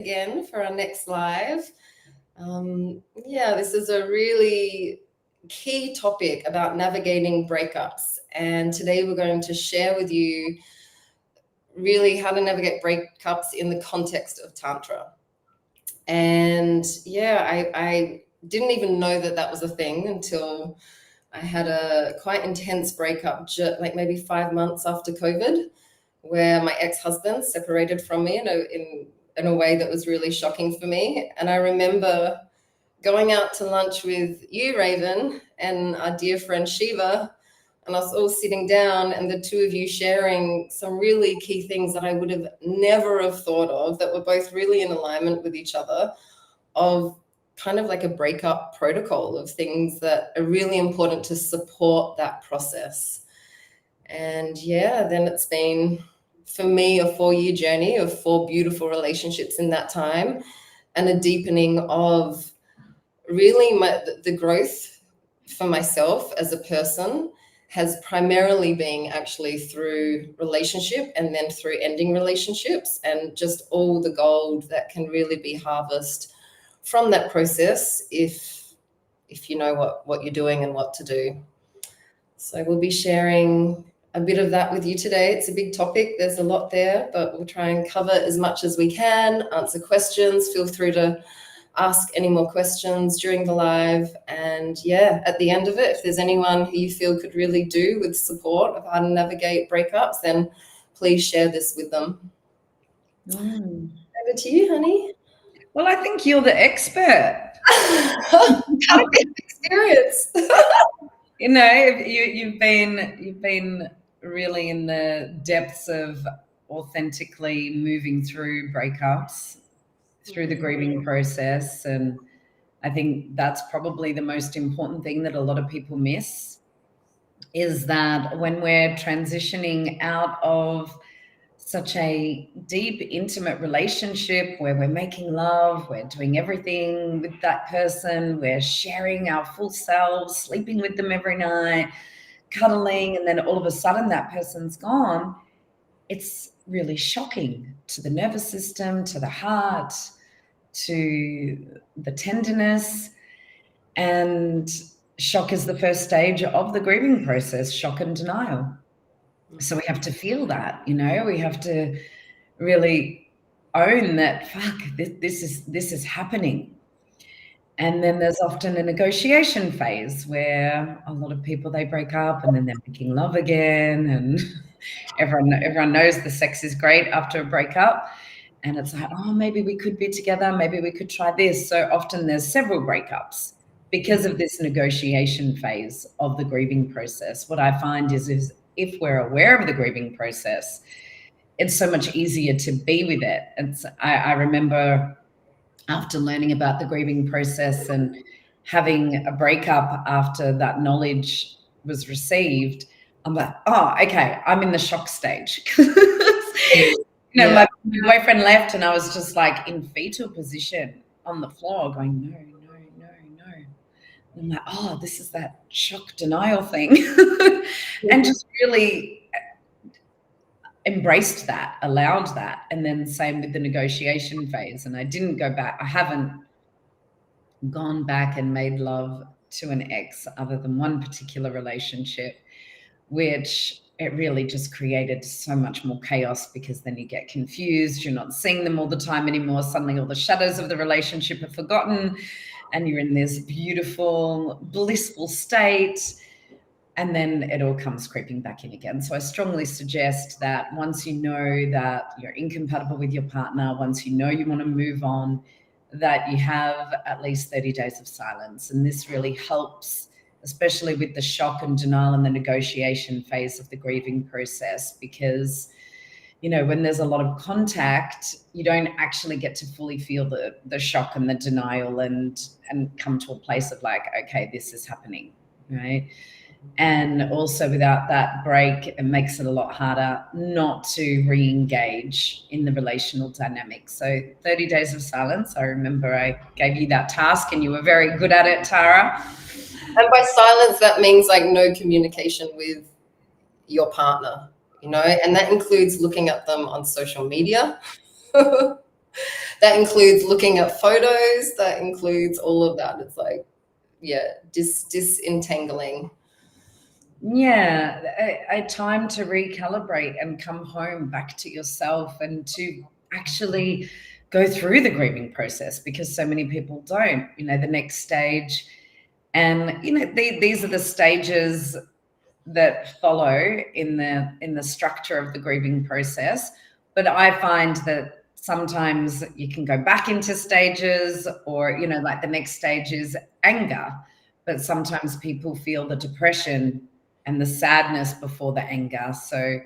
Again for our next live. This is a really key topic about navigating breakups. And today we're going to share with you really how to navigate breakups in the context of Tantra. And I didn't even know that was a thing until I had a quite intense breakup, like maybe 5 months after COVID, where my ex-husband separated from me in a way that was really shocking for me. And I remember going out to lunch with you, Raven, and our dear friend Shiva, and us all sitting down and the two of you sharing some really key things that I would have never have thought of, that were both really in alignment with each other, of kind of like a breakup protocol of things that are really important to support that process. And then it's been, for me, a 4-year journey of 4 beautiful relationships in that time, and a deepening of really the growth for myself as a person has primarily been actually through relationship, and then through ending relationships, and just all the gold that can really be harvested from that process if you know what you're doing and what to do. So we'll be sharing a bit of that with you today. It's a big topic. There's a lot there, but we'll try and cover as much as we can, answer questions. Feel free to ask any more questions during the live. And at the end of it, if there's anyone who you feel could really do with support of how to navigate breakups, then please share this with them. Over to you, honey. Well, I think you're the expert. Experience. You've been really in the depths of authentically moving through breakups, through the grieving process, and I think that's probably the most important thing that a lot of people miss, is that when we're transitioning out of such a deep, intimate relationship where we're making love, we're doing everything with that person, we're sharing our full selves, sleeping with them every night, cuddling, and then all of a sudden that person's gone, it's really shocking to the nervous system, to the heart, to the tenderness. And shock is the first stage of the grieving process, shock and denial. So we have to feel that, we have to really own that, this is happening. And then there's often a negotiation phase where a lot of people, they break up and then they're making love again, and everyone knows the sex is great after a breakup, and it's like, oh, maybe we could be together, maybe we could try this. So often there's several breakups because of this negotiation phase of the grieving process. What I find is if we're aware of the grieving process, it's so much easier to be with it. And I remember after learning about the grieving process and having a breakup after that knowledge was received, I'm like, oh, okay, I'm in the shock stage. My boyfriend left and I was just like in fetal position on the floor going, no. I'm like, oh, this is that shock denial thing. And just really embraced that, allowed that. And then same with the negotiation phase. And I didn't go back. I haven't gone back and made love to an ex other than one particular relationship, which it really just created so much more chaos, because then you get confused. You're not seeing them all the time anymore. Suddenly all the shadows of the relationship are forgotten, and you're in this beautiful, blissful state. And then it all comes creeping back in again. So I strongly suggest that once you know that you're incompatible with your partner, once you know you want to move on, that you have at least 30 days of silence. And this really helps, especially with the shock and denial and the negotiation phase of the grieving process, because when there's a lot of contact, you don't actually get to fully feel the shock and the denial and come to a place of like, okay, this is happening, right? And also without that break, it makes it a lot harder not to re-engage in the relational dynamic. So 30 days of silence. I remember I gave you that task and you were very good at it, Tara. And by silence, that means like no communication with your partner, and that includes looking at them on social media. That includes looking at photos. That includes all of that. It's like, yeah, disentangling. Yeah, a time to recalibrate and come home back to yourself and to actually go through the grieving process, because so many people don't. The next stage, and these are the stages that follow in the structure of the grieving process. But I find that sometimes you can go back into stages, or like the next stage is anger, but sometimes people feel the depression and the sadness before the anger. So,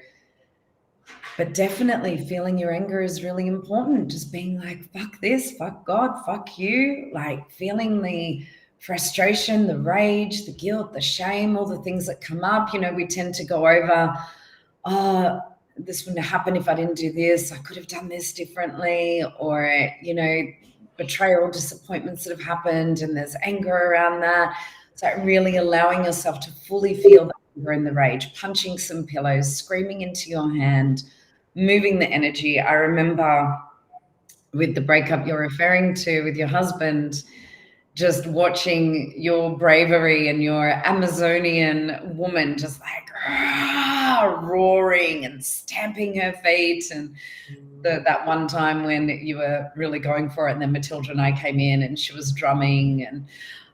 but definitely feeling your anger is really important. Just being like, fuck this, fuck God, fuck you. Like feeling the frustration, the rage, the guilt, the shame, all the things that come up. We tend to go over, oh, this wouldn't have happened if I didn't do this. I could have done this differently. Or, betrayal, disappointments that have happened, and there's anger around that. So really allowing yourself to fully feel the anger and the rage, punching some pillows, screaming into your hand, moving the energy. I remember with the breakup you're referring to with your husband, just watching your bravery and your Amazonian woman just like roaring and stamping her feet. And that one time when you were really going for it, and then Matilda and I came in and she was drumming and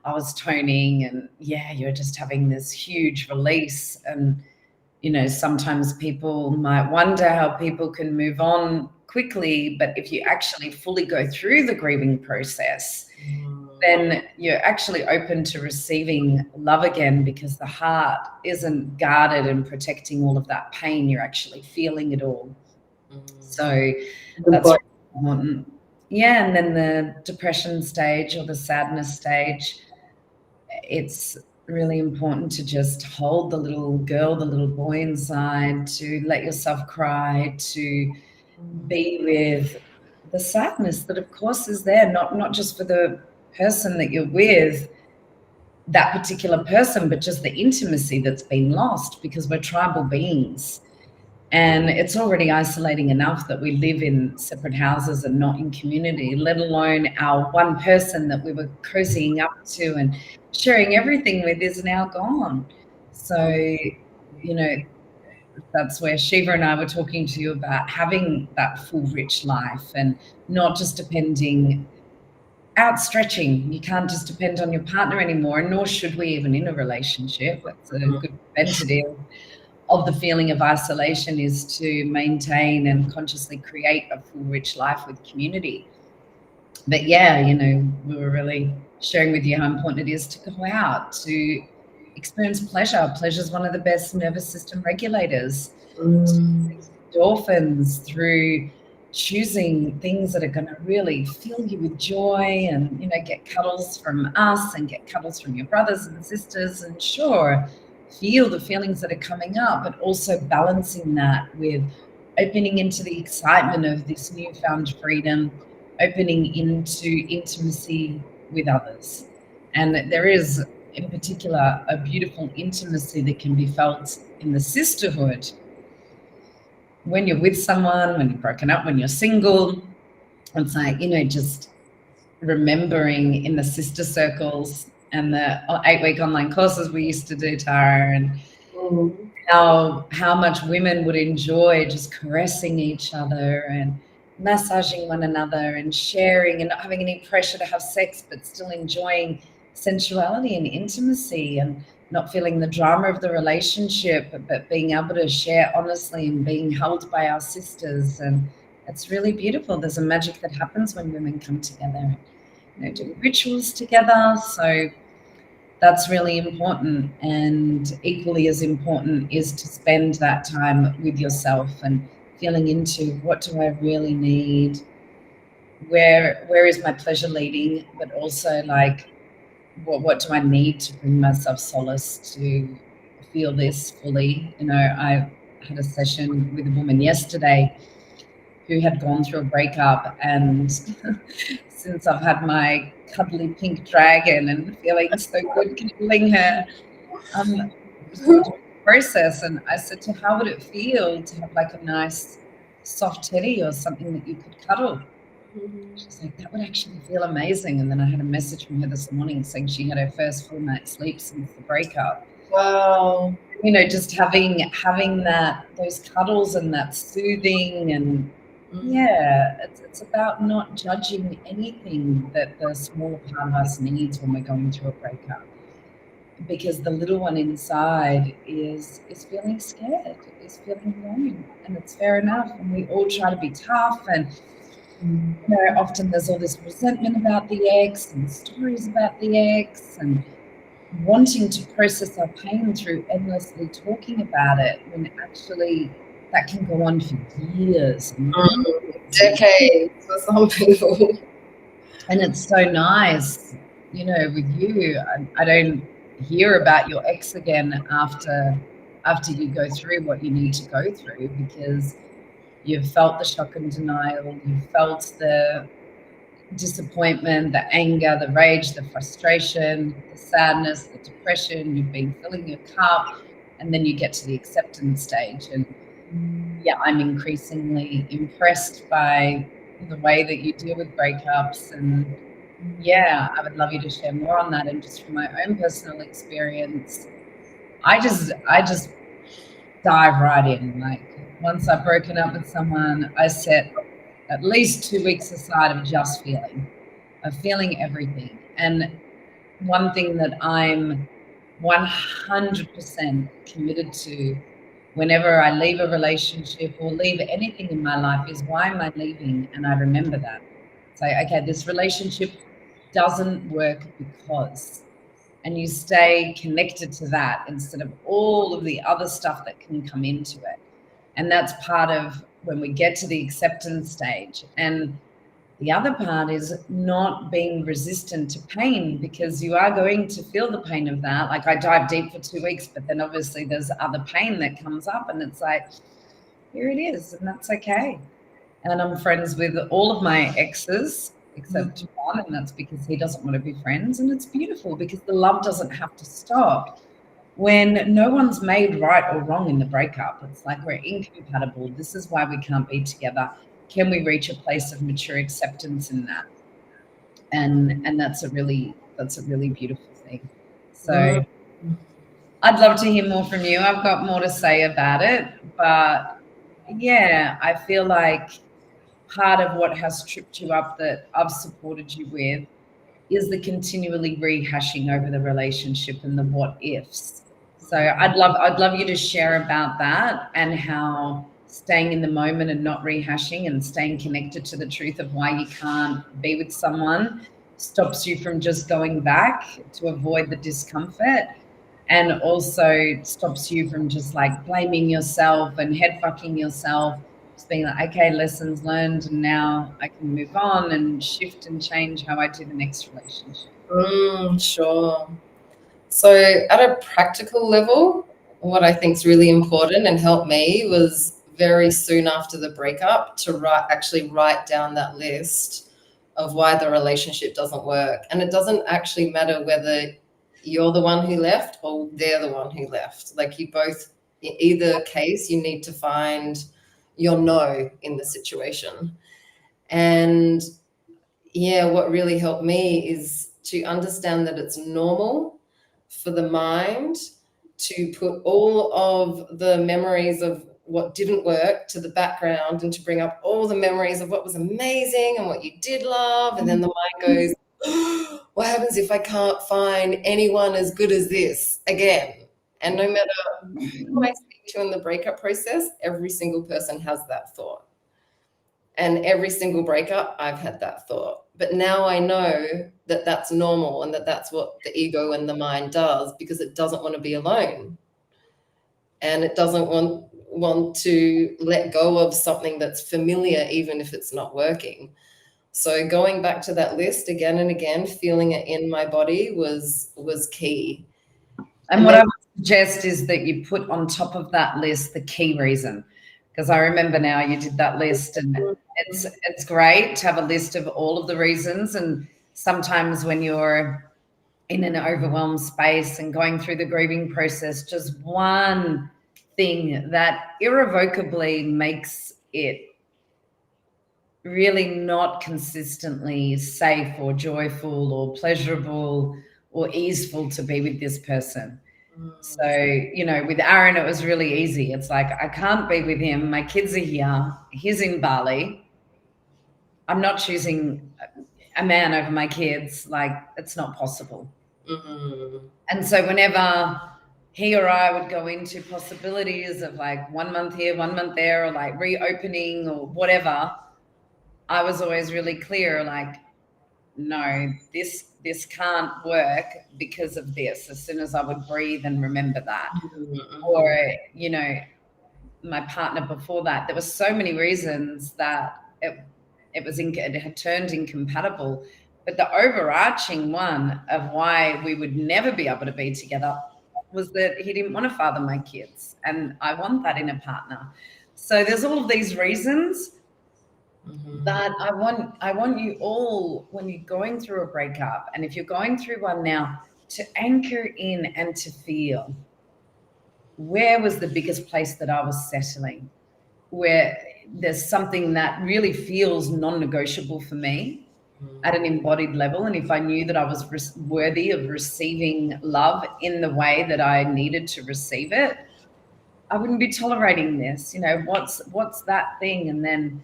I was toning, and yeah, you're just having this huge release. And sometimes people might wonder how people can move on quickly, but if you actually fully go through the grieving process, then you're actually open to receiving love again, because the heart isn't guarded and protecting all of that pain. You're actually feeling it all. So that's really important. Yeah, and then the depression stage or the sadness stage, it's really important to just hold the little girl, the little boy inside, to let yourself cry, to be with the sadness that of course is there, not just for the person that you're with, that particular person, but just the intimacy that's been lost, because we're tribal beings. And it's already isolating enough that we live in separate houses and not in community, let alone our one person that we were cozying up to and sharing everything with is now gone. So, that's where Shiva and I were talking to you about having that full, rich life and not just depending, outstretching. You can't just depend on your partner anymore, and nor should we even in a relationship. That's a good preventative of the feeling of isolation, is to maintain and consciously create a full, rich life with community. But yeah, we were really sharing with you how important it is to go out, to experience pleasure. Pleasure is one of the best nervous system regulators. Endorphins through choosing things that are going to really fill you with joy, and get cuddles from us and get cuddles from your brothers and sisters, and sure, feel the feelings that are coming up, but also balancing that with opening into the excitement of this newfound freedom, opening into intimacy with others. And there is, in particular, a beautiful intimacy that can be felt in the sisterhood when you're with someone, when you're broken up, when you're single. It's like, just remembering in the sister circles and the 8-week online courses we used to do, Tara, and how much women would enjoy just caressing each other and massaging one another and sharing, and not having any pressure to have sex, but still enjoying sensuality and intimacy, and not feeling the drama of the relationship, but being able to share honestly and being held by our sisters. And it's really beautiful. There's a magic that happens when women come together, do rituals together. So that's really important. And equally as important is to spend that time with yourself and feeling into, what do I really need? Where is my pleasure leading? But also, like, what do I need to bring myself solace to feel this fully? I had a session with a woman yesterday who had gone through a breakup, and since I've had my cuddly pink dragon and feeling so good cuddling her, just going through the process. And I said to her, how would it feel to have like a nice soft teddy or something that you could cuddle? She's like, that would actually feel amazing. And then I had a message from her this morning saying she had her first full night's sleep since the breakup. Wow. You know, just having that, those cuddles and that soothing, and yeah, it's about not judging anything that the smaller part of us needs when we're going through a breakup, because the little one inside is feeling scared, is feeling alone, and it's fair enough. And we all try to be tough, and you know, often there's all this resentment about the ex and stories about the ex, and wanting to process our pain through endlessly talking about it, when actually that can go on for years and years. Decades for some people. And it's so nice, you know, with you, I don't hear about your ex again after you go through what you need to go through, because you've felt the shock and denial, you've felt the disappointment, the anger, the rage, the frustration, the sadness, the depression. You've been filling your cup, and then you get to the acceptance stage. And yeah, I'm increasingly impressed by the way that you deal with breakups. And yeah, I would love you to share more on that. And just from my own personal experience, I just dive right in. Like, once I've broken up with someone, I set at least 2 weeks aside of feeling everything. And one thing that I'm 100% committed to whenever I leave a relationship or leave anything in my life is, why am I leaving? And I remember that. Say, okay, this relationship doesn't work because, and you stay connected to that instead of all of the other stuff that can come into it. And that's part of when we get to the acceptance stage. And the other part is not being resistant to pain, because you are going to feel the pain of that. Like, I dive deep for 2 weeks, but then obviously there's other pain that comes up, and it's like, here it is, and that's okay. And I'm friends with all of my exes except one, and that's because he doesn't want to be friends. And it's beautiful, because the love doesn't have to stop when no one's made right or wrong in the breakup. It's like, we're incompatible. This is why we can't be together. Can we reach a place of mature acceptance in that? And that's a really beautiful thing. So I'd love to hear more from you. I've got more to say about it, but yeah, I feel like part of what has tripped you up that I've supported you with is the continually rehashing over the relationship and the what ifs. So I'd love you to share about that, and how staying in the moment and not rehashing and staying connected to the truth of why you can't be with someone stops you from just going back to avoid the discomfort, and also stops you from just like blaming yourself and head fucking yourself. Just being like, okay, lessons learned, and now I can move on and shift and change how I do the next relationship. Sure. So, at a practical level, what I think is really important and helped me was very soon after the breakup to actually write down that list of why the relationship doesn't work. And it doesn't actually matter whether you're the one who left or they're the one who left. Like, you both, in either case, you need to find your no in the situation. And yeah, what really helped me is to understand that it's normal for the mind to put all of the memories of what didn't work to the background, and to bring up all the memories of what was amazing and what you did love. And then the mind goes, oh, what happens if I can't find anyone as good as this again? And no matter who I speak to in the breakup process, every single person has that thought. And every single breakup, I've had that thought. But now I know that that's normal, and that that's what the ego and the mind does, because it doesn't want to be alone. And it doesn't want to let go of something that's familiar, even if it's not working. So going back to that list again and again, feeling it in my body was key. And what I would suggest is that you put on top of that list the key reason. Because I remember now you did that list, and it's great to have a list of all of the reasons. And sometimes when you're in an overwhelmed space and going through the grieving process, just one thing that irrevocably makes it really not consistently safe or joyful or pleasurable or easeful to be with this person. So, with Aaron, it was really easy. It's like, I can't be with him. My kids are here. He's in Bali. I'm not choosing a man over my kids. Like, it's not possible. Mm-hmm. And so whenever he or I would go into possibilities of like 1 month here, 1 month there, or like reopening or whatever, I was always really clear, like, no, this can't work because of this. As soon as I would breathe and remember that. Mm-hmm. Or, my partner before that, there were so many reasons that it had turned incompatible. But the overarching one of why we would never be able to be together was that he didn't want to father my kids. And I want that in a partner. So there's all of these reasons. But I want you all, when you're going through a breakup, and if you're going through one now, to anchor in and to feel, where was the biggest place that I was settling? Where there's something that really feels non-negotiable for me at an embodied level. And if I knew that I was worthy of receiving love in the way that I needed to receive it, I wouldn't be tolerating this. What's that thing? And then,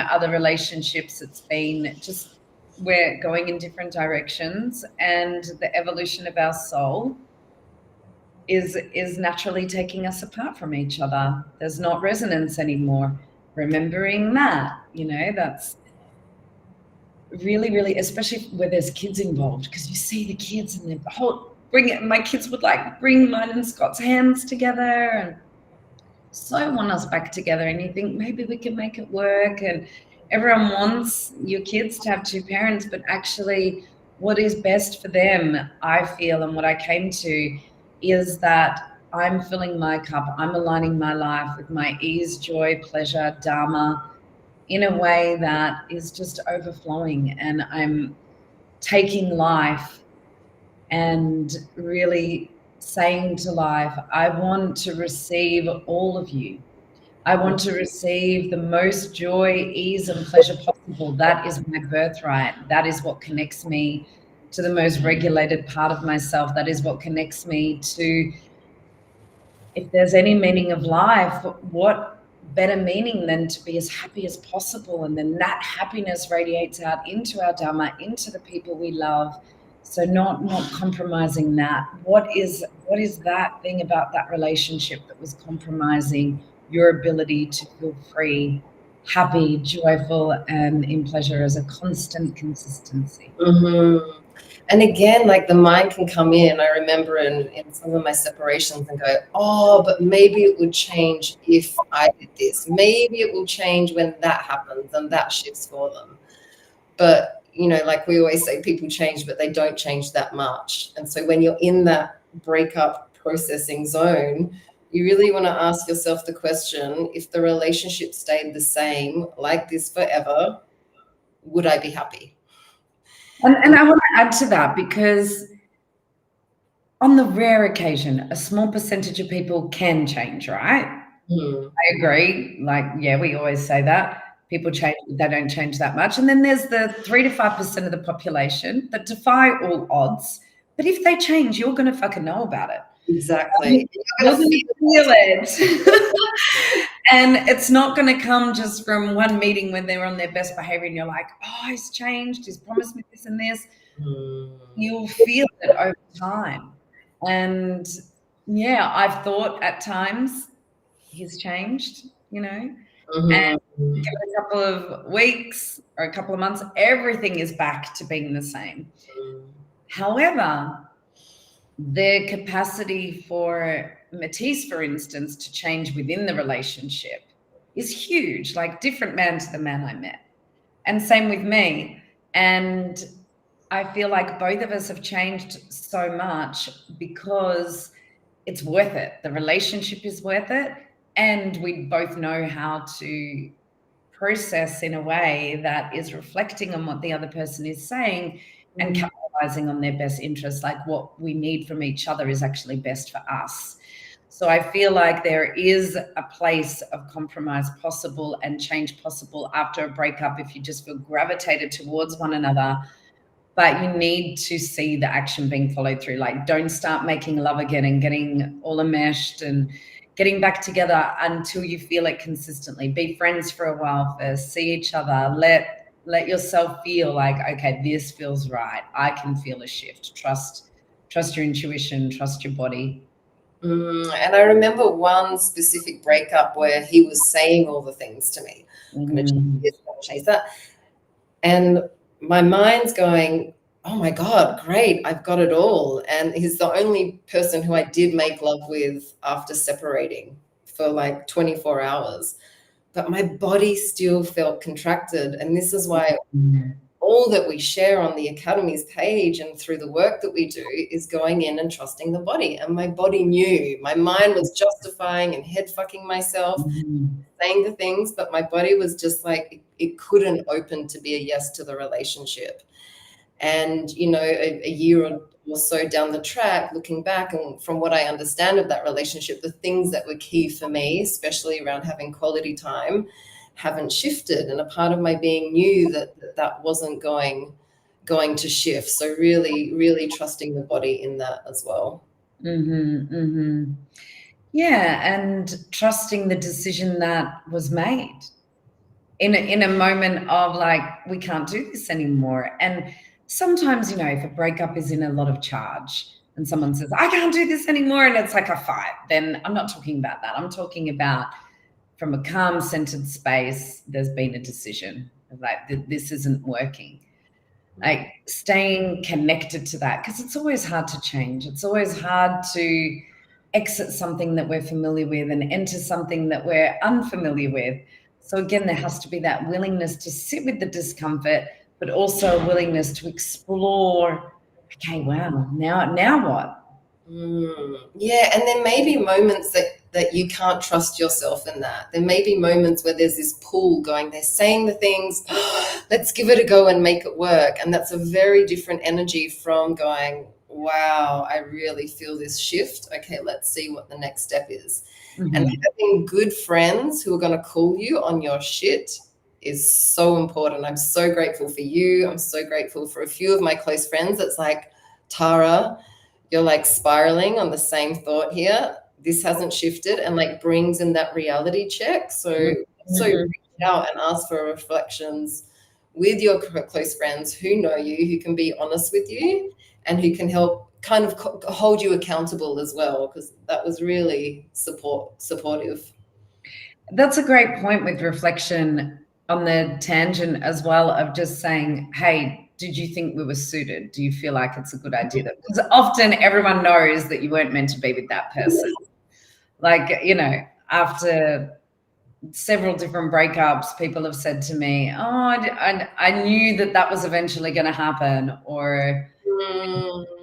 other relationships, it's been just, we're going in different directions, and the evolution of our soul is naturally taking us apart from each other. There's not resonance anymore. Remembering that, that's really, really, especially where there's kids involved, because you see the kids and my kids would like bring mine and Scott's hands together and so want us back together, and you think maybe we can make it work, and everyone wants your kids to have two parents, but actually what is best for them, I feel, and what I came to is that I'm filling my cup, I'm aligning my life with my ease, joy, pleasure, dharma in a way that is just overflowing, and I'm taking life and really saying to life, I want to receive all of you. I want to receive the most joy, ease, and pleasure possible. That is my birthright. That is what connects me to the most regulated part of myself. That is what connects me to, if there's any meaning of life, what better meaning than to be as happy as possible? And then that happiness radiates out into our Dharma, into the people we love. So not compromising that. What is that thing about that relationship that was compromising your ability to feel free, happy, joyful, and in pleasure as a constant consistency? Mm-hmm. And again, like the mind can come in. I remember in some of my separations and go, oh, but maybe it would change if I did this. Maybe it will change when that happens and that shifts for them. But, like we always say, people change, but they don't change that much. And so when you're in that breakup processing zone, you really want to ask yourself the question, if the relationship stayed the same like this forever, would I be happy? And I want to add to that, because on the rare occasion, a small percentage of people can change, right? I agree. Like, yeah, we always say that. People change, they don't change that much. And then there's the 3 to 5% of the population that defy all odds. But if they change, you're going to fucking know about it. Exactly. You're going to feel it. And it's not going to come just from one meeting when they're on their best behavior and you're like, oh, he's changed. He's promised me this and this. You'll feel it over time. And yeah, I've thought at times he's changed, and give it a couple of weeks or a couple of months, everything is back to being the same. However, the capacity for Matisse, for instance, to change within the relationship is huge, like different man to the man I met. And same with me. And I feel like both of us have changed so much because it's worth it. The relationship is worth it. And we both know how to process in a way that is reflecting on what the other person is saying and capitalizing on their best interests, like what we need from each other is actually best for us. So I feel like there is a place of compromise possible and change possible after a breakup if you just feel gravitated towards one another. But you need to see the action being followed through. Like, don't start making love again and getting all enmeshed and getting back together until you feel it consistently. Be friends for a while first, see each other, let yourself feel like, okay, this feels right. I can feel a shift. Trust your intuition, trust your body. And I remember one specific breakup where he was saying all the things to me. I'm going to change this, I'm going to change that. And my mind's going, oh my God, great, I've got it all. And he's the only person who I did make love with after separating for like 24 hours. But my body still felt contracted. And this is why all that we share on the Academy's page and through the work that we do is going in and trusting the body. And my body knew. My mind was justifying and head fucking myself, saying the things, but my body was just like, it couldn't open to be a yes to the relationship. And, you know, a year or so down the track, looking back, and from what I understand of that relationship, the things that were key for me, especially around having quality time, haven't shifted. And a part of my being knew that wasn't going to shift. So really, really trusting the body in that as well. Yeah, and trusting the decision that was made in a moment of like, we can't do this anymore. And sometimes, you know, if a breakup is in a lot of charge and someone says, I can't do this anymore, and it's like a fight, then I'm not talking about that. I'm talking about from a calm, centered space, there's been a decision like this isn't working. Like staying connected to that, because it's always hard to change. It's always hard to exit something that we're familiar with and enter something that we're unfamiliar with. So again, there has to be that willingness to sit with the discomfort, but also a willingness to explore, okay, wow, now what? Yeah, and there may be moments that you can't trust yourself in that. There may be moments where there's this pull going, they're saying the things, let's give it a go and make it work. And that's a very different energy from going, wow, I really feel this shift. Okay, let's see what the next step is. And having good friends who are going to call you on your shit is so important. I'm so grateful for you. I'm so grateful for a few of my close friends. It's like, Tara, you're like spiraling on the same thought here. This hasn't shifted, and like brings in that reality check. So reach out and ask for reflections with your close friends who know you, who can be honest with you, and who can help kind of hold you accountable as well, because that was really supportive. That's a great point with reflection on the tangent as well of just saying, hey, did you think we were suited? Do you feel like it's a good idea? Because often everyone knows that you weren't meant to be with that person. Like, you know, after several different breakups, people have said to me, oh, I knew that was eventually going to happen, or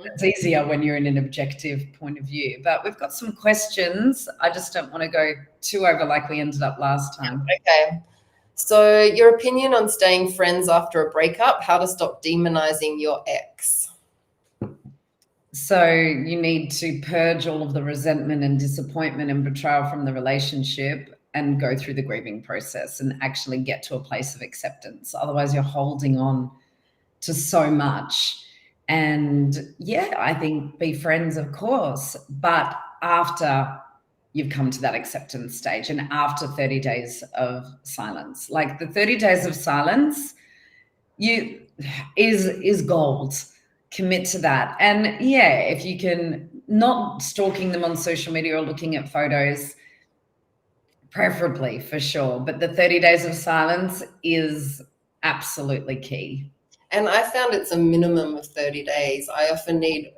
it's easier when you're in an objective point of view. But we've got some questions. I just don't want to go too over like we ended up last time. Okay. So your opinion on staying friends after a breakup, how to stop demonizing your ex? So you need to purge all of the resentment and disappointment and betrayal from the relationship and go through the grieving process and actually get to a place of acceptance. Otherwise, you're holding on to so much. And yeah, I think be friends, of course, but after you've come to that acceptance stage and after 30 days of silence. Like the 30 days of silence is gold. Commit to that. And yeah, if you can, not stalking them on social media or looking at photos, preferably for sure, but the 30 days of silence is absolutely key. And I found it's a minimum of 30 days. I often need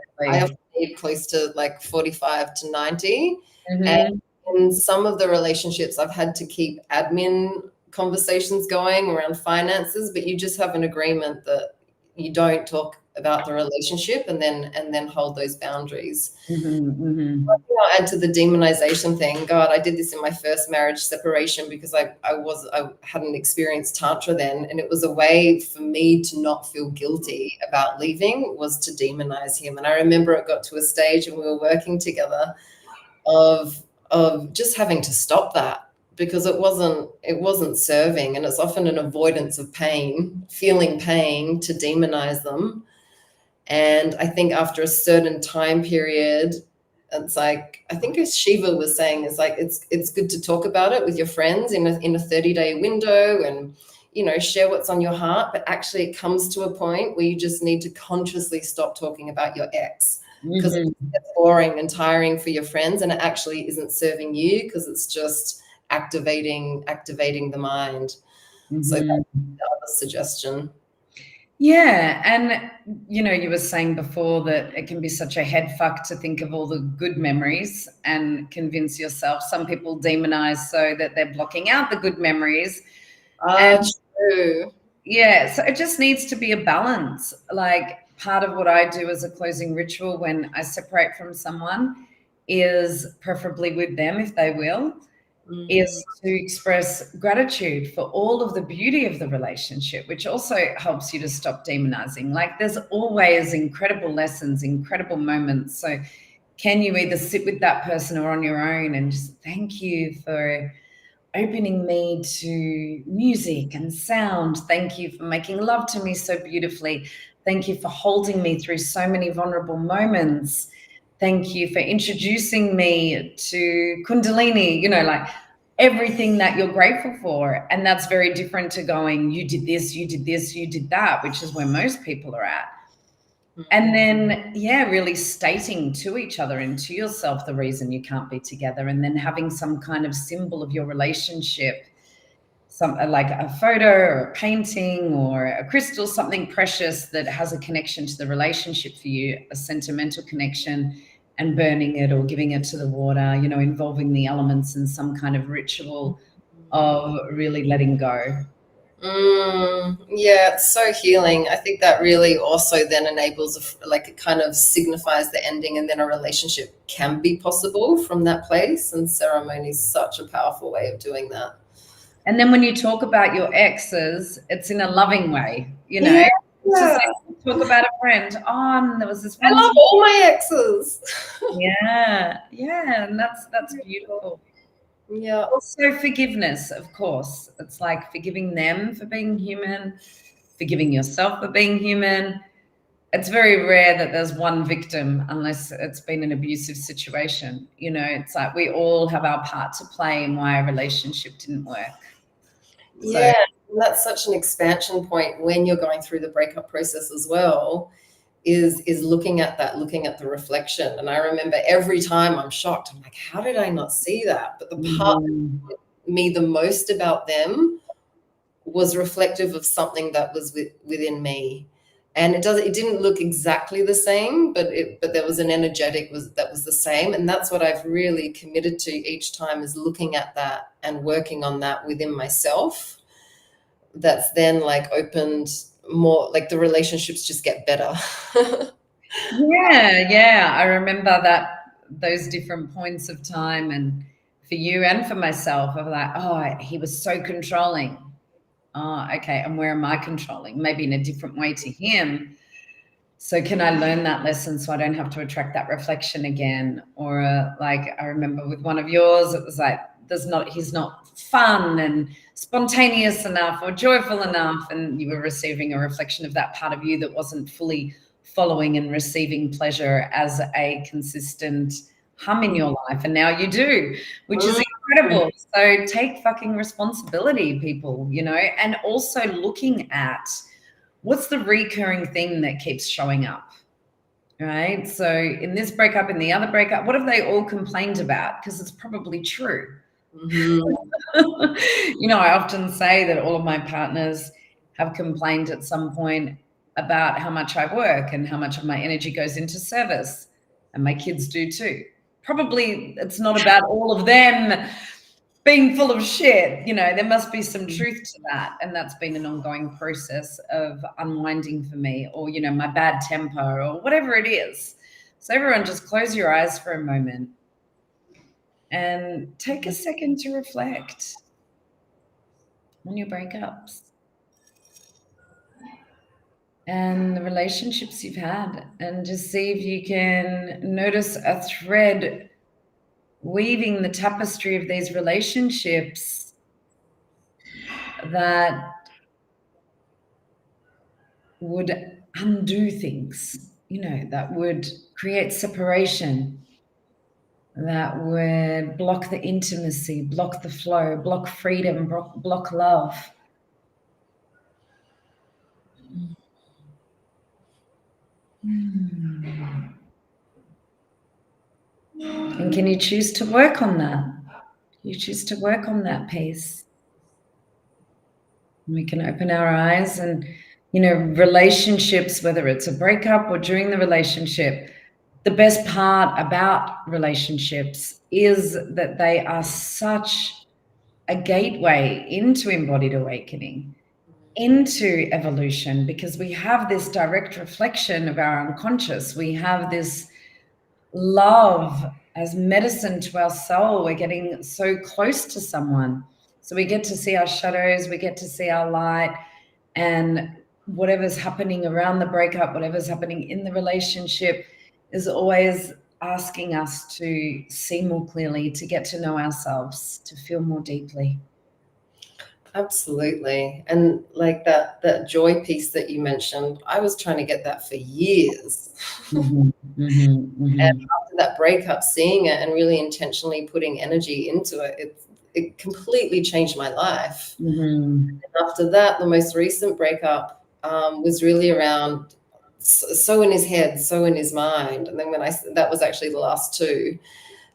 close to like 45 to 90. And in some of the relationships, I've had to keep admin conversations going around finances, but you just have an agreement that you don't talk about the relationship and then hold those boundaries. I'll add to the demonization thing. God, I did this in my first marriage separation because I hadn't experienced Tantra then. And it was a way for me to not feel guilty about leaving, was to demonize him. And I remember it got to a stage and we were working together of just having to stop that, because it wasn't serving, and it's often an avoidance of pain, feeling pain, to demonize them. And I think after a certain time period, it's like, I think as Shiva was saying, it's like it's good to talk about it with your friends in a 30-day window, and share what's on your heart. But actually it comes to a point where you just need to consciously stop talking about your ex, because Mhm. it's boring and tiring for your friends, and it actually isn't serving you, because it's just activating the mind. So that's Mhm. the other suggestion. Yeah, and you were saying before that it can be such a head fuck to think of all the good memories and convince yourself. Some people demonize so that they're blocking out the good memories. Ah, And true. yeah, so it just needs to be a balance. Like part of what I do as a closing ritual when I separate from someone is, preferably with them if they will, Mm. is to express gratitude for all of the beauty of the relationship, which also helps you to stop demonizing. Like there's always incredible lessons, incredible moments. So can you either sit with that person or on your own and just thank you for opening me to music and sound. Thank you for making love to me so beautifully. Thank you for holding me through so many vulnerable moments. Thank you for introducing me to Kundalini, like everything that you're grateful for. And that's very different to going, you did this, you did this, you did that, which is where most people are at. And then, yeah, really stating to each other and to yourself the reason you can't be together, and then having some kind of symbol of your relationship, some like a photo or a painting or a crystal, something precious that has a connection to the relationship for you, a sentimental connection, and burning it or giving it to the water, involving the elements in some kind of ritual of really letting go. Yeah, it's so healing. I think that really also then enables, like, it kind of signifies the ending, and then a relationship can be possible from that place. And ceremony is such a powerful way of doing that. And then when you talk about your exes, it's in a loving way, Yeah, It's just I like talk about a friend. Oh, and there was this one love time. all my exes. Yeah, yeah, and that's beautiful. Yeah, Also forgiveness, of course. It's like forgiving them for being human, forgiving yourself for being human. It's very rare that there's one victim unless it's been an abusive situation. It's like we all have our part to play in why a relationship didn't work. So, yeah. And that's such an expansion point when you're going through the breakup process as well. Is looking at that, looking at the reflection. And I remember every time I'm shocked, I'm like, how did I not see that? But the part mhm. me the most about them was reflective of something that was within me. And it didn't look exactly the same, but there was an energetic that was the same. And that's what I've really committed to each time, is looking at that and working on that within myself. That's then like opened more, like the relationships just get better. Yeah, yeah. I remember those different points of time, and for you and for myself, of like, oh, he was so controlling. Oh, okay. And where am I controlling? Maybe in a different way to him. So can I learn that lesson so I don't have to attract that reflection again? Or like I remember with one of yours, it was like, he's not fun and spontaneous enough or joyful enough. And you were receiving a reflection of that part of you that wasn't fully following and receiving pleasure as a consistent hum in your life. And now you do, which is incredible. So take fucking responsibility, people, and also looking at what's the recurring thing that keeps showing up, right? So in this breakup, in the other breakup, what have they all complained about? Because it's probably true. Mhm. I often say that all of my partners have complained at some point about how much I work and how much of my energy goes into service. And my kids do too. Probably it's not about all of them being full of shit. There must be some truth to that. And that's been an ongoing process of unwinding for me, or, my bad temper or whatever it is. So everyone just close your eyes for a moment and take a second to reflect on your breakups and the relationships you've had, and just see if you can notice a thread weaving the tapestry of these relationships that would undo things, that would create separation, that would block the intimacy, block the flow, block freedom, block love. And can you choose to work on that? You choose to work on that piece. We can open our eyes and, relationships, whether it's a breakup or during the relationship, the best part about relationships is that they are such a gateway into embodied awakening, into evolution, because we have this direct reflection of our unconscious. We have this love as medicine to our soul. We're getting so close to someone. So we get to see our shadows, we get to see our light, and whatever's happening around the breakup, whatever's happening in the relationship is always asking us to see more clearly, to get to know ourselves, to feel more deeply. Absolutely. And like that joy piece that you mentioned, I was trying to get that for years. Mm-hmm, mm-hmm, mm-hmm. And after that breakup, seeing it and really intentionally putting energy into it, it completely changed my life. Mm-hmm. And after that, the most recent breakup was really around so in his head, so in his mind. And then that was actually the last two.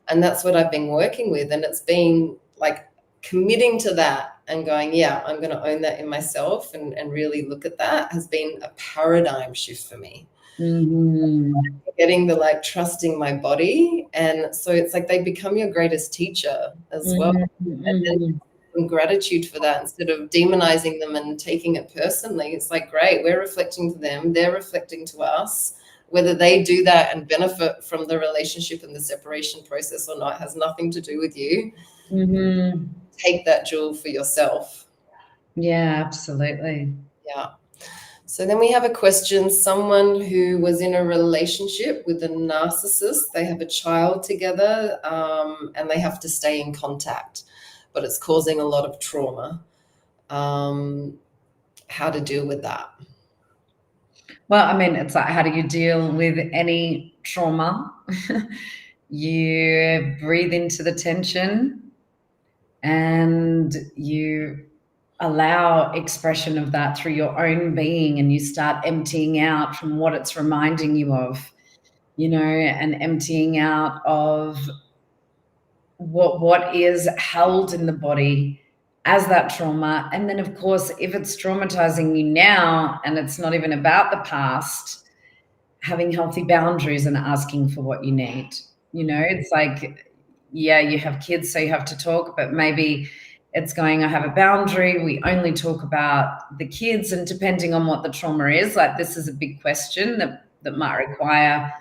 And that's what I've been working with. And it's been like committing to that and going, yeah, I'm going to own that in myself and really look at that has been a paradigm shift for me. Mm-hmm. Getting the trusting my body. And so it's like they become your greatest teacher as well. Mm-hmm. And then some gratitude for that instead of demonizing them and taking it personally. It's like, great, we're reflecting to them, they're reflecting to us. Whether they do that and benefit from the relationship and the separation process or not has nothing to do with you. Mm-hmm. Take that jewel for yourself. Yeah, absolutely. Yeah. So then we have a question. Someone who was in a relationship with a narcissist, they have a child together, and they have to stay in contact, but it's causing a lot of trauma. How to deal with that? Well, I mean, it's like, how do you deal with any trauma? You breathe into the tension and you allow expression of that through your own being, and you start emptying out from what it's reminding you of, and emptying out of what is held in the body as that trauma. And then, of course, if it's traumatizing you now and it's not even about the past, having healthy boundaries and asking for what you need. It's like, yeah, you have kids, so you have to talk, but maybe it's going, I have a boundary. We only talk about the kids. And depending on what the trauma is, like this is a big question that might require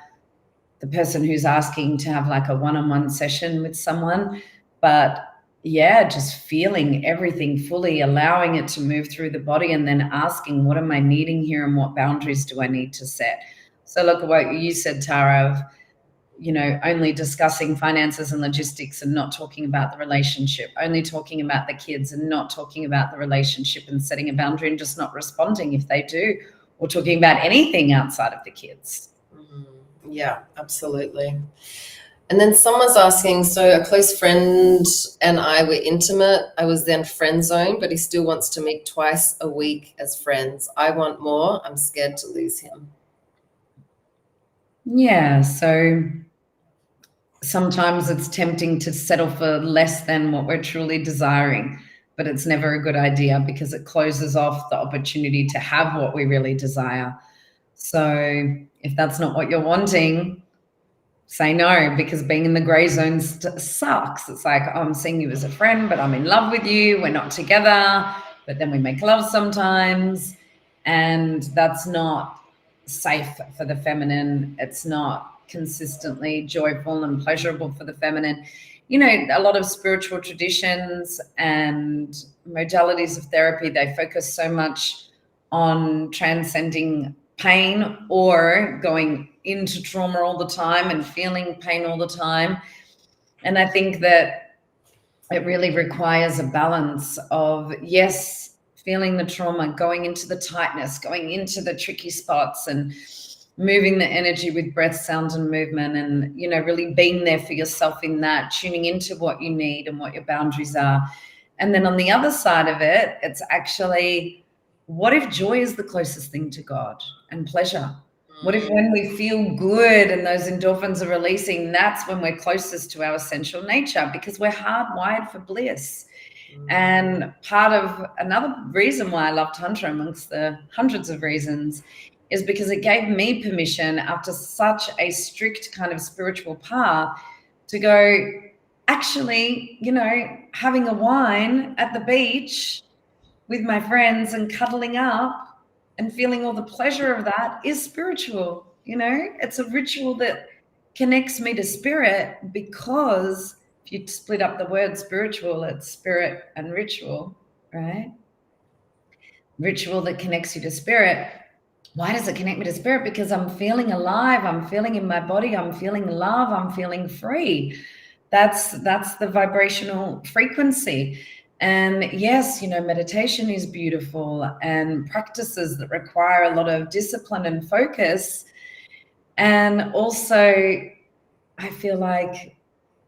the person who's asking to have like a one-on-one session with someone. But yeah, just feeling everything fully, allowing it to move through the body, and then asking, what am I needing here and what boundaries do I need to set? So look at what you said, Tara, of, only discussing finances and logistics and not talking about the relationship, only talking about the kids and not talking about the relationship, and setting a boundary and just not responding if they do, or talking about anything outside of the kids. Mm-hmm. Yeah, absolutely. And then someone's asking, so a close friend and I were intimate. I was then friend zoned, but he still wants to meet twice a week as friends. I want more. I'm scared to lose him. Yeah, so sometimes it's tempting to settle for less than what we're truly desiring, but it's never a good idea because it closes off the opportunity to have what we really desire. So if that's not what you're wanting, say no, because being in the gray zone sucks. It's like, oh, I'm seeing you as a friend, but I'm in love with you. We're not together, but then we make love sometimes. And that's not safe for the feminine. It's not consistently joyful and pleasurable for the feminine. A lot of spiritual traditions and modalities of therapy, they focus so much on transcending pain or going into trauma all the time and feeling pain all the time. And I think that it really requires a balance of, yes, feeling the trauma, going into the tightness, going into the tricky spots, and moving the energy with breath, sound, and movement, and, you know, really being there for yourself in that, tuning into what you need and what your boundaries are. And then on the other side of it, it's actually, what if joy is the closest thing to God and pleasure? What if when we feel good and those endorphins are releasing, that's when we're closest to our essential nature, because we're hardwired for bliss. And part of another reason why I love Tantra, amongst the hundreds of reasons, is because it gave me permission, after such a strict kind of spiritual path, to go, actually, you know, having a wine at the beach with my friends and cuddling up and feeling all the pleasure of that is spiritual. You know, it's a ritual that connects me to spirit, because if you split up the word spiritual, it's spirit and ritual, right? Ritual that connects you to spirit. Why does it connect me to spirit? Because I'm feeling alive, I'm feeling in my body, I'm feeling love, I'm feeling free. That's the vibrational frequency. And yes, you know, meditation is beautiful, and practices that require a lot of discipline and focus. And also, I feel like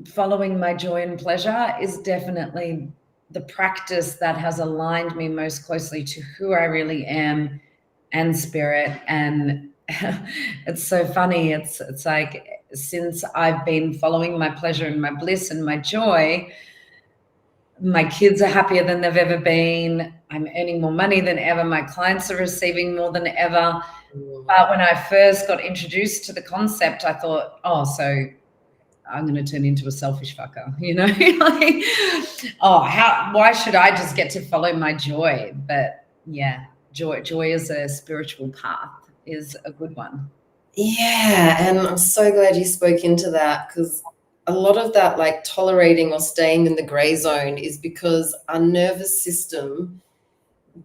following my joy and pleasure is definitely the practice that has aligned me most closely to who I really am and spirit. And it's so funny. It's like, since I've been following my pleasure and my bliss and my joy, my kids are happier than they've ever been. I'm earning more money than ever. My clients are receiving more than ever. But when I first got introduced to the concept, I thought, oh, so I'm going to turn into a selfish fucker, you know? Like, oh, why should I just get to follow my joy? But yeah, joy as a spiritual path is a good one. Yeah, and I'm so glad you spoke into that, because a lot of that, like tolerating or staying in the gray zone, is because our nervous system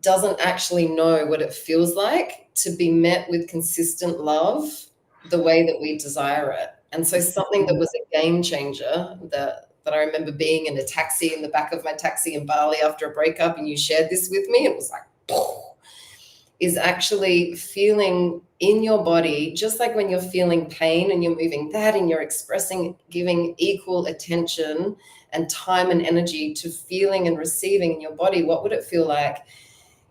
doesn't actually know what it feels like to be met with consistent love the way that we desire it. And so something that was a game changer, that I remember being in a taxi, in the back of my taxi in Bali after a breakup, and you shared this with me, it was like, is actually feeling in your body, just like when you're feeling pain and you're moving that and you're expressing, giving equal attention and time and energy to feeling and receiving in your body. What would it feel like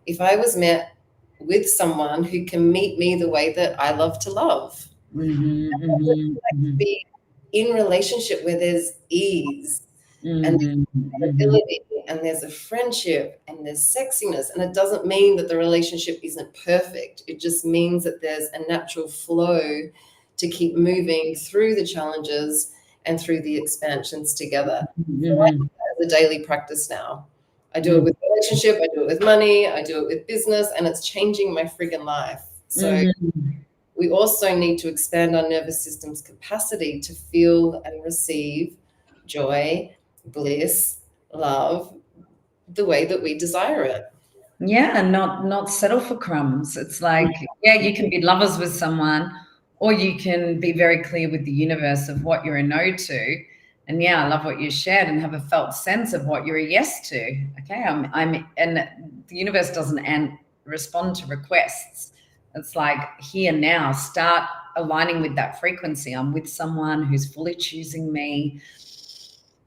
if I was met with someone who can meet me the way that I love to love? Mm-hmm, Be in relationship where there's ease and mm-hmm, ability, and there's a friendship and there's sexiness. And it doesn't mean that the relationship isn't perfect. It just means that there's a natural flow to keep moving through the challenges and through the expansions together. So I do that as a daily practice now. I do it with relationship, I do it with money, I do it with business, and it's changing my friggin' life. So we also need to expand our nervous system's capacity to feel and receive joy, bliss, love, the way that we desire it. Yeah, and not settle for crumbs. It's like, yeah, you can be lovers with someone, or you can be very clear with the universe of what you're a no to. And yeah, I love what you shared, and have a felt sense of what you're a yes to. Okay, and the universe doesn't respond to requests. It's like, here now, start aligning with that frequency. I'm with someone who's fully choosing me.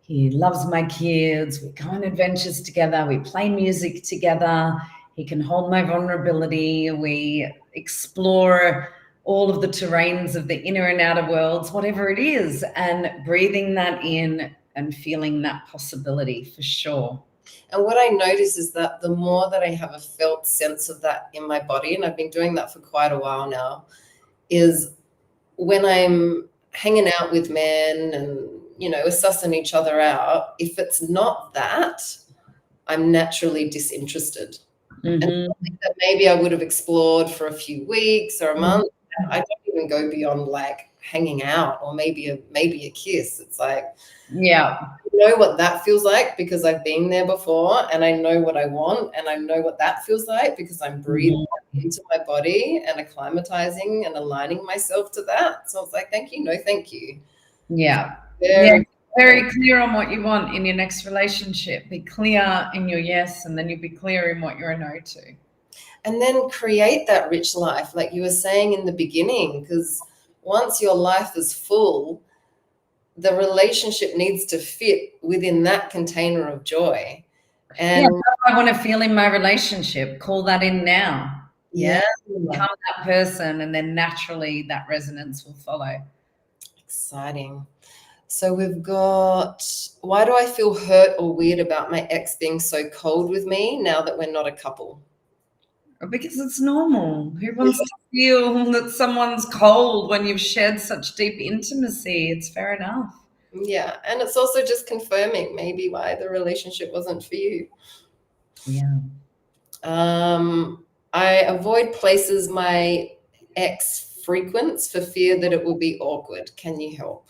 He loves my kids. We go on adventures together. We play music together. He can hold my vulnerability. We explore all of the terrains of the inner and outer worlds, whatever it is, and breathing that in and feeling that possibility for sure. And what I notice is that the more that I have a felt sense of that in my body, and I've been doing that for quite a while now, is when I'm hanging out with men and, you know, sussing each other out, if it's not that, I'm naturally disinterested. And something that maybe I would have explored for a few weeks or a month, I don't even go beyond like hanging out or maybe a kiss. It's like, yeah, I know what that feels like because I've been there before, and I know what I want, and I know what that feels like because I'm breathing into my body and acclimatizing and aligning myself to that. So it's like, thank you, no thank you. yeah, Very very clear on what you want in your next relationship. Be clear in your yes, and then you'll be clear in what you're a no to. And then create that rich life, like you were saying in the beginning, because once your life is full, the relationship needs to fit within that container of joy. And yeah, how I want to feel in my relationship. Call that in now. Yeah. Become that person, and then naturally that resonance will follow. Exciting. So we've got, why do I feel hurt or weird about my ex being so cold with me now that we're not a couple? Because it's normal. Who wants to feel that someone's cold when you've shared such deep intimacy? It's fair enough. Yeah. And it's also just confirming maybe why the relationship wasn't for you. Yeah. I avoid places my ex frequents for fear that it will be awkward. Can you help?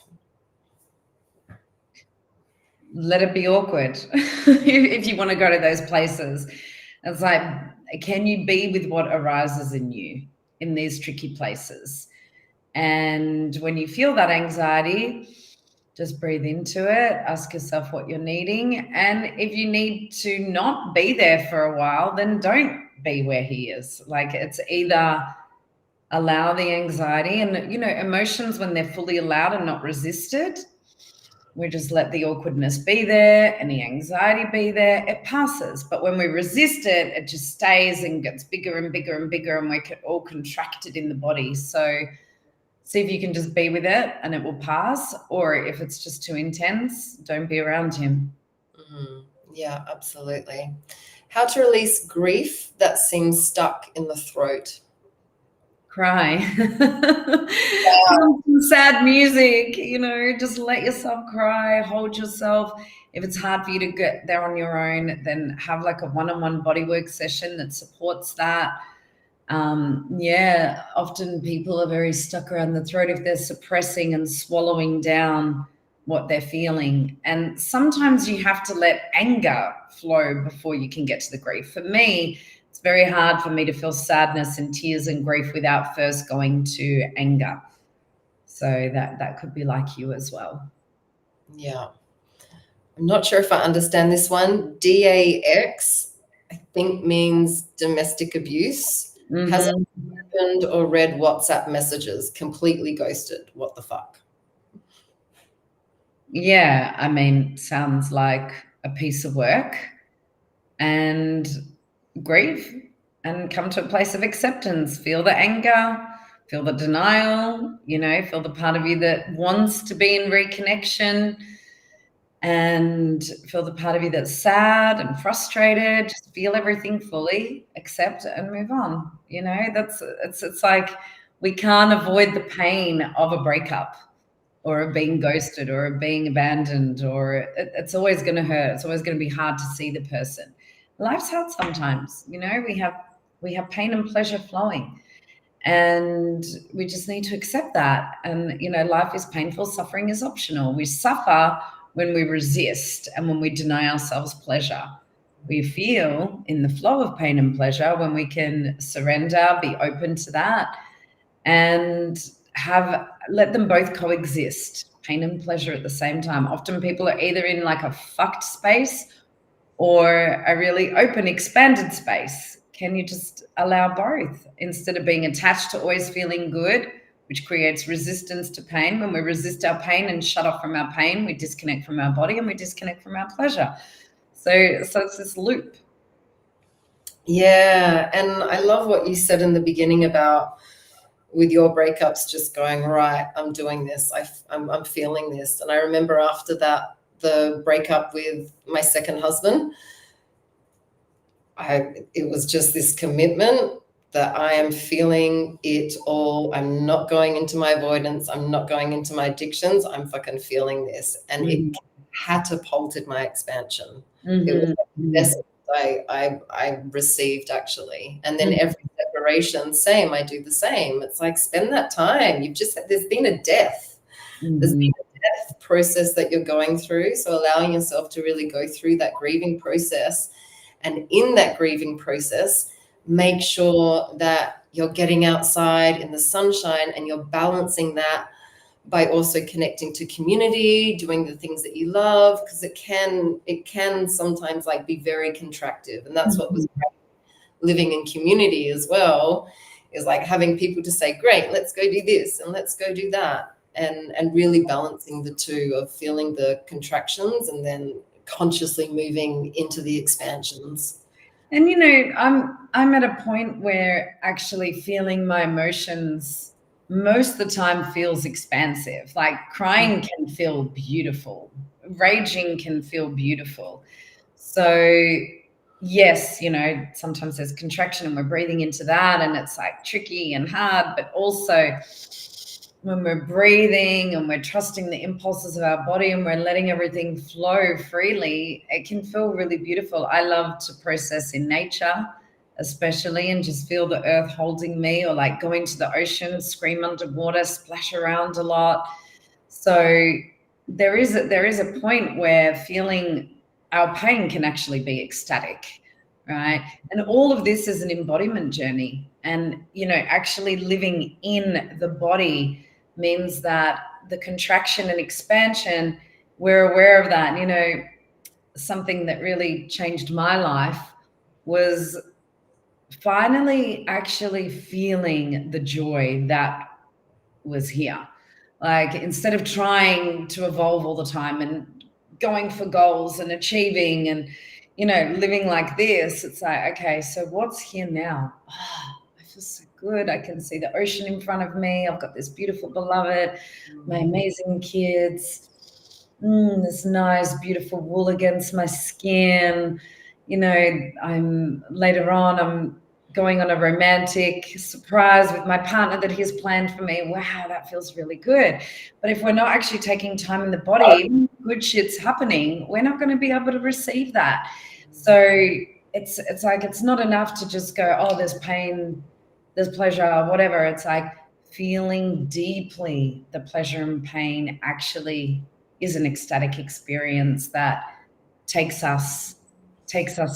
Let it be awkward if you want to go to those places. It's like, can you be with what arises in you in these tricky places? And when you feel that anxiety, just breathe into it, ask yourself what you're needing. And if you need to not be there for a while, then don't be where he is. Like, it's either allow the anxiety, and emotions, when they're fully allowed and not resisted, we just let the awkwardness be there and the anxiety be there. It passes. But when we resist it, it just stays and gets bigger and bigger and bigger, and we're all contracted in the body. So see if you can just be with it and it will pass. Or if it's just too intense, don't be around him. Mm-hmm. Yeah, absolutely. How to release grief that seems stuck in the throat? Cry. Some sad music, just let yourself cry, hold yourself. If it's hard for you to get there on your own, then have like a one-on-one bodywork session that supports that. Often people are very stuck around the throat if they're suppressing and swallowing down what they're feeling. And sometimes you have to let anger flow before you can get to the grief. For me, it's very hard for me to feel sadness and tears and grief without first going to anger. So that could be like you as well. Yeah. I'm not sure if I understand this one. DAX, I think, means domestic abuse. Mm-hmm. Hasn't opened or read WhatsApp messages, completely ghosted. What the fuck? Yeah, I mean, sounds like a piece of work. And grieve and come to a place of acceptance. Feel the anger, feel the denial, feel the part of you that wants to be in reconnection, and feel the part of you that's sad and frustrated. Just feel everything fully, accept and move on. It's like we can't avoid the pain of a breakup or of being ghosted or of being abandoned, or it's always going to hurt. It's always going to be hard to see the person. Life's hard sometimes. We have pain and pleasure flowing, and we just need to accept that. And life is painful. Suffering is optional. We suffer when we resist and when we deny ourselves pleasure. We feel in the flow of pain and pleasure when we can surrender, be open to that, and let them both coexist, pain and pleasure at the same time. Often people are either in like a fucked space or a really open, expanded space. Can you just allow both instead of being attached to always feeling good, which creates resistance to pain? When we resist our pain and shut off from our pain, we disconnect from our body and we disconnect from our pleasure. So it's this loop. Yeah. And I love what you said in the beginning about with your breakups just going, right, I'm doing this. I'm feeling this. And I remember after that, the breakup with my second husband, it was just this commitment that I am feeling it all. I'm not going into my avoidance. I'm not going into my addictions. I'm fucking feeling this. And it catapulted my expansion. It was the best I received, actually. And then every separation, same, I do the same. It's like, spend that time. There's been a death. There's been a death process that you're going through. So allowing yourself to really go through that grieving process. And in that grieving process, make sure that you're getting outside in the sunshine and you're balancing that by also connecting to community, doing the things that you love, because it can sometimes like be very contractive. And that's what was great living in community as well, is like having people to say, great, let's go do this and let's go do that. And really balancing the two of feeling the contractions and then consciously moving into the expansions. And you know, I'm at a point where actually feeling my emotions most of the time feels expansive. Like crying can feel beautiful, raging can feel beautiful. So yes, you know, sometimes there's contraction and we're breathing into that and it's like tricky and hard, but also when we're breathing and we're trusting the impulses of our body and we're letting everything flow freely, it can feel really beautiful. I love to process in nature, especially, and just feel the earth holding me, or like going to the ocean, scream underwater, splash around a lot. So there is a point where feeling our pain can actually be ecstatic, right? And all of this is an embodiment journey. And, you know, actually living in the body means that the contraction and expansion, we're aware of that. You know, something that really changed my life was finally actually feeling the joy that was here. Like instead of trying to evolve all the time and going for goals and achieving and, you know, living like this, it's like, okay, so what's here now? Oh, I feel so good. I can see the ocean in front of me. I've got this beautiful beloved, my amazing kids. This nice, beautiful wool against my skin. You know, I'm going on a romantic surprise with my partner that he's planned for me. Wow, that feels really good. But if we're not actually taking time in the body, good shit's happening, we're not going to be able to receive that. So it's like, it's not enough to just go, oh, there's pain, there's pleasure, whatever. It's like feeling deeply the pleasure and pain actually is an ecstatic experience that takes us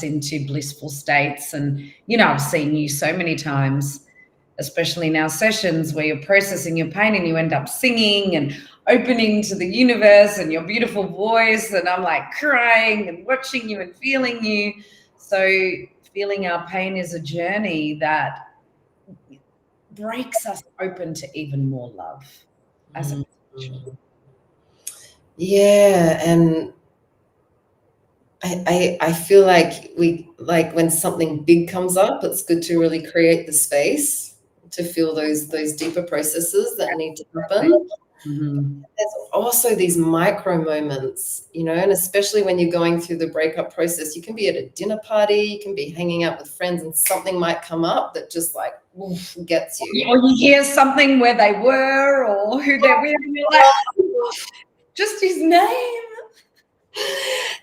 into blissful states. And, you know, I've seen you so many times, especially in our sessions where you're processing your pain and you end up singing and opening to the universe and your beautiful voice. And I'm like crying and watching you and feeling you. So feeling our pain is a journey that breaks us open to even more love as a potential. Yeah, and I feel like when something big comes up, it's good to really create the space to feel those deeper processes that need to happen. Mm-hmm. There's also these micro moments, you know, and especially when you're going through the breakup process, you can be at a dinner party, you can be hanging out with friends, and something might come up that just like oof, gets you. Or you hear something where they were or who they're with, and you're like, oh, just his name.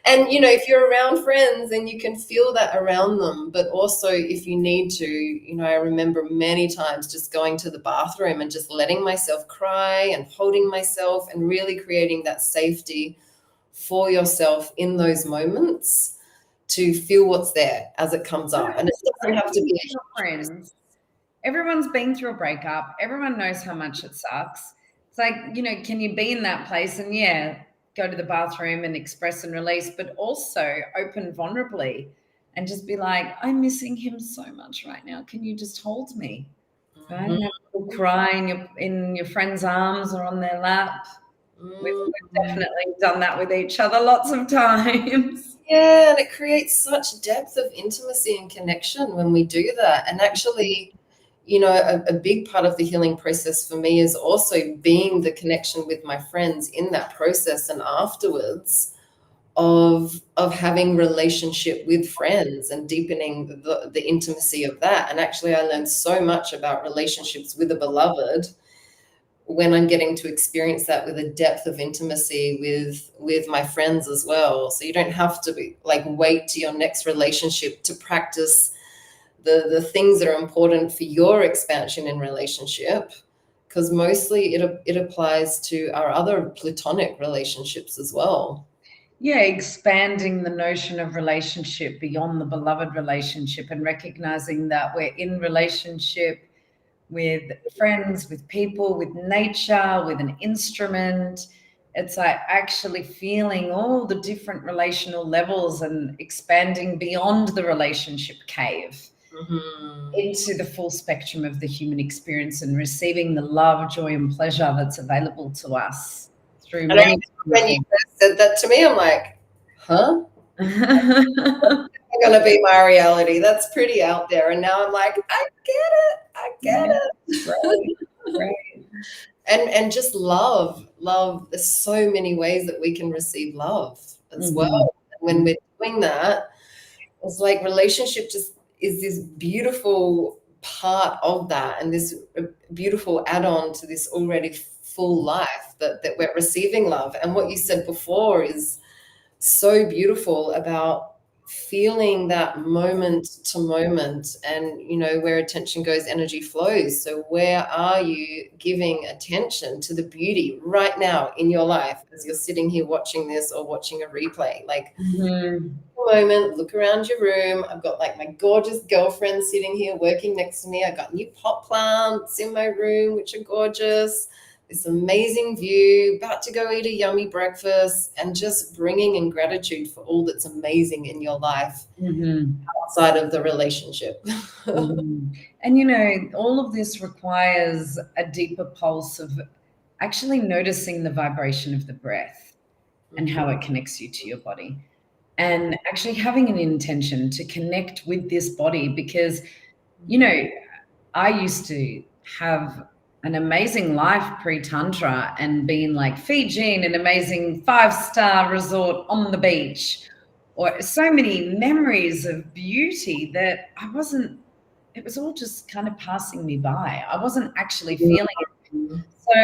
And you know, if you're around friends, then you can feel that around them. But also if you need to, you know, I remember many times just going to the bathroom and just letting myself cry and holding myself and really creating that safety for yourself in those moments to feel what's there as it comes up. And it doesn't have to be friends. Everyone's been through a breakup. Everyone knows how much it sucks. It's like, you know, can you be in that place and go to the bathroom and express and release, but also open vulnerably and just be like, I'm missing him so much right now. Can you just hold me? Right? And have a cry in your friend's arms or on their lap. We've definitely done that with each other lots of times. Yeah, and it creates such depth of intimacy and connection when we do that. And actually, you know, a big part of the healing process for me is also being the connection with my friends in that process and afterwards of having relationship with friends and deepening the intimacy of that. And actually, I learned so much about relationships with a beloved when I'm getting to experience that with a depth of intimacy with my friends as well. So you don't have to be like wait to your next relationship to practice the things that are important for your expansion in relationship, because mostly it applies to our other platonic relationships as well. Yeah, expanding the notion of relationship beyond the beloved relationship and recognizing that we're in relationship with friends, with people, with nature, with an instrument. It's like actually feeling all the different relational levels and expanding beyond the relationship cave into the full spectrum of the human experience and receiving the love, joy, and pleasure that's available to us through And many. when you first said that to me, I'm like, huh? Going to be my reality. That's pretty out there. And now I'm like, I get it. Right. And just love. There's so many ways that we can receive love as well. And when we're doing that, it's like relationship just is this beautiful part of that, and this beautiful add-on to this already full life that we're receiving love. And what you said before is so beautiful about feeling that moment to moment, and where attention goes, energy flows. So where are you giving attention to the beauty right now in your life as you're sitting here watching this or watching a replay? Like, moment, look around your room. I've got like my gorgeous girlfriend sitting here working next to me. I got new pot plants in my room, which are gorgeous. This amazing view, about to go eat a yummy breakfast, and just bringing in gratitude for all that's amazing in your life outside of the relationship. And all of this requires a deeper pulse of actually noticing the vibration of the breath and how it connects you to your body, and actually having an intention to connect with this body. Because I used to have an amazing life pre-tantra and being like Fiji in an amazing 5-star resort on the beach, or so many memories of beauty that it was all just kind of passing me by. I wasn't actually feeling it. So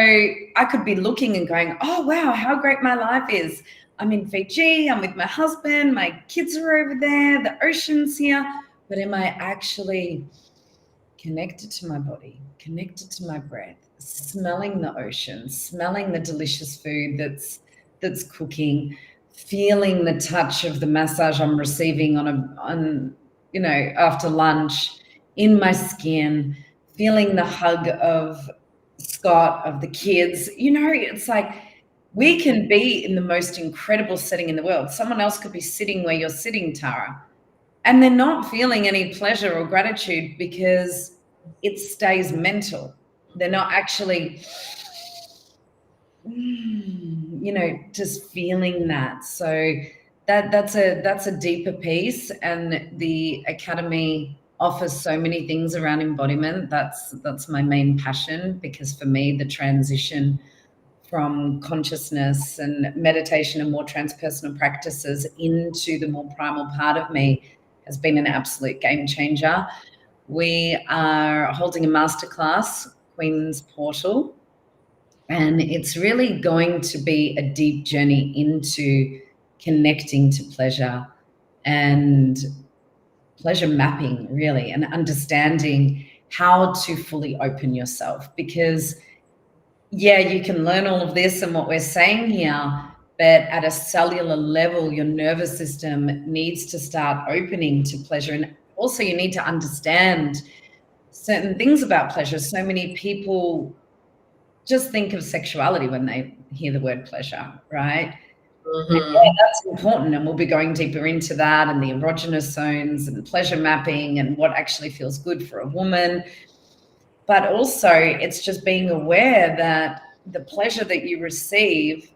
I could be looking and going, oh, wow, how great my life is. I'm in Fiji, I'm with my husband, my kids are over there, the ocean's here. But am I actually connected to my body, connected to my breath, smelling the ocean, smelling the delicious food that's cooking, feeling the touch of the massage I'm receiving after lunch in my skin, feeling the hug of Scott, of the kids. It's like we can be in the most incredible setting in the world. Someone else could be sitting where you're sitting, Tara, and they're not feeling any pleasure or gratitude because it stays mental. They're not actually, just feeling that. So that's a deeper piece. And the Academy offers so many things around embodiment. That's my main passion, because for me, the transition from consciousness and meditation and more transpersonal practices into the more primal part of me has been an absolute game changer. We are holding a masterclass, Queen's Portal, and it's really going to be a deep journey into connecting to pleasure and pleasure mapping, really, and understanding how to fully open yourself. Because you can learn all of this and what we're saying here, but at a cellular level, your nervous system needs to start opening to pleasure. And also you need to understand certain things about pleasure. So many people just think of sexuality when they hear the word pleasure, right? That's important. And we'll be going deeper into that, and the erogenous zones and pleasure mapping and what actually feels good for a woman. But also it's just being aware that the pleasure that you receive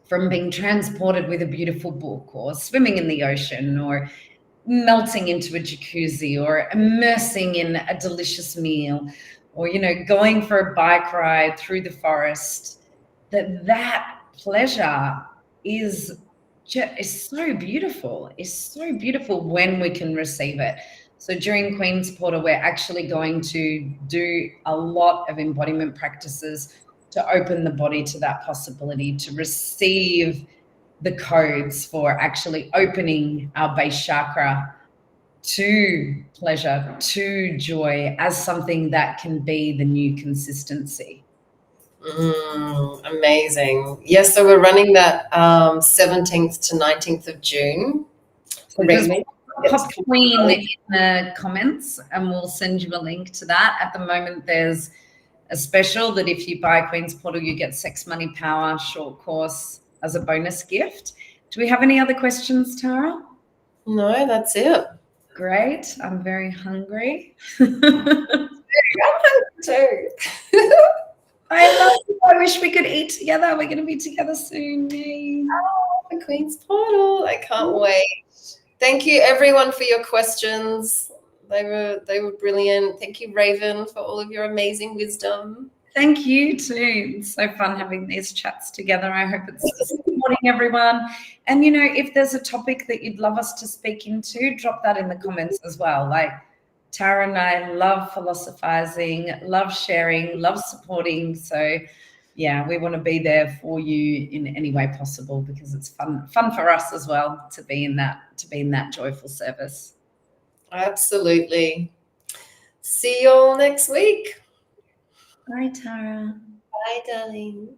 from being transported with a beautiful book, or swimming in the ocean, or melting into a jacuzzi, or immersing in a delicious meal, or going for a bike ride through the forest, that pleasure is so beautiful. It's so beautiful when we can receive it. So during Queen's Portal, we're actually going to do a lot of embodiment practices to open the body to that possibility, to receive the codes for actually opening our base chakra to pleasure, to joy, as something that can be the new consistency. Amazing. Yes, so we're running that 17th to 19th of June. So Pop Queen in the comments and we'll send you a link to that. At the moment, there's a special that if you buy Queen's Portal, you get Sex, Money, Power short course as a bonus gift. Do we have any other questions, Tara? No, that's it. Great. I'm very hungry. I'm hungry too. I love you. I wish we could eat together. We're going to be together soon. Yay. Oh, the Queen's Portal. I can't wait. Thank you everyone for your questions. They were brilliant. Thank you, Raven, for all of your amazing wisdom. Thank you too. It's so fun having these chats together. I hope it's supporting everyone. And, you know, if there's a topic that you'd love us to speak into, drop that in the comments as well. Like Tara and I love philosophizing, love sharing, love supporting. So yeah, we want to be there for you in any way possible because it's fun for us as well to be in that joyful service. Absolutely. See you all next week. Bye, Tara. Bye, darling.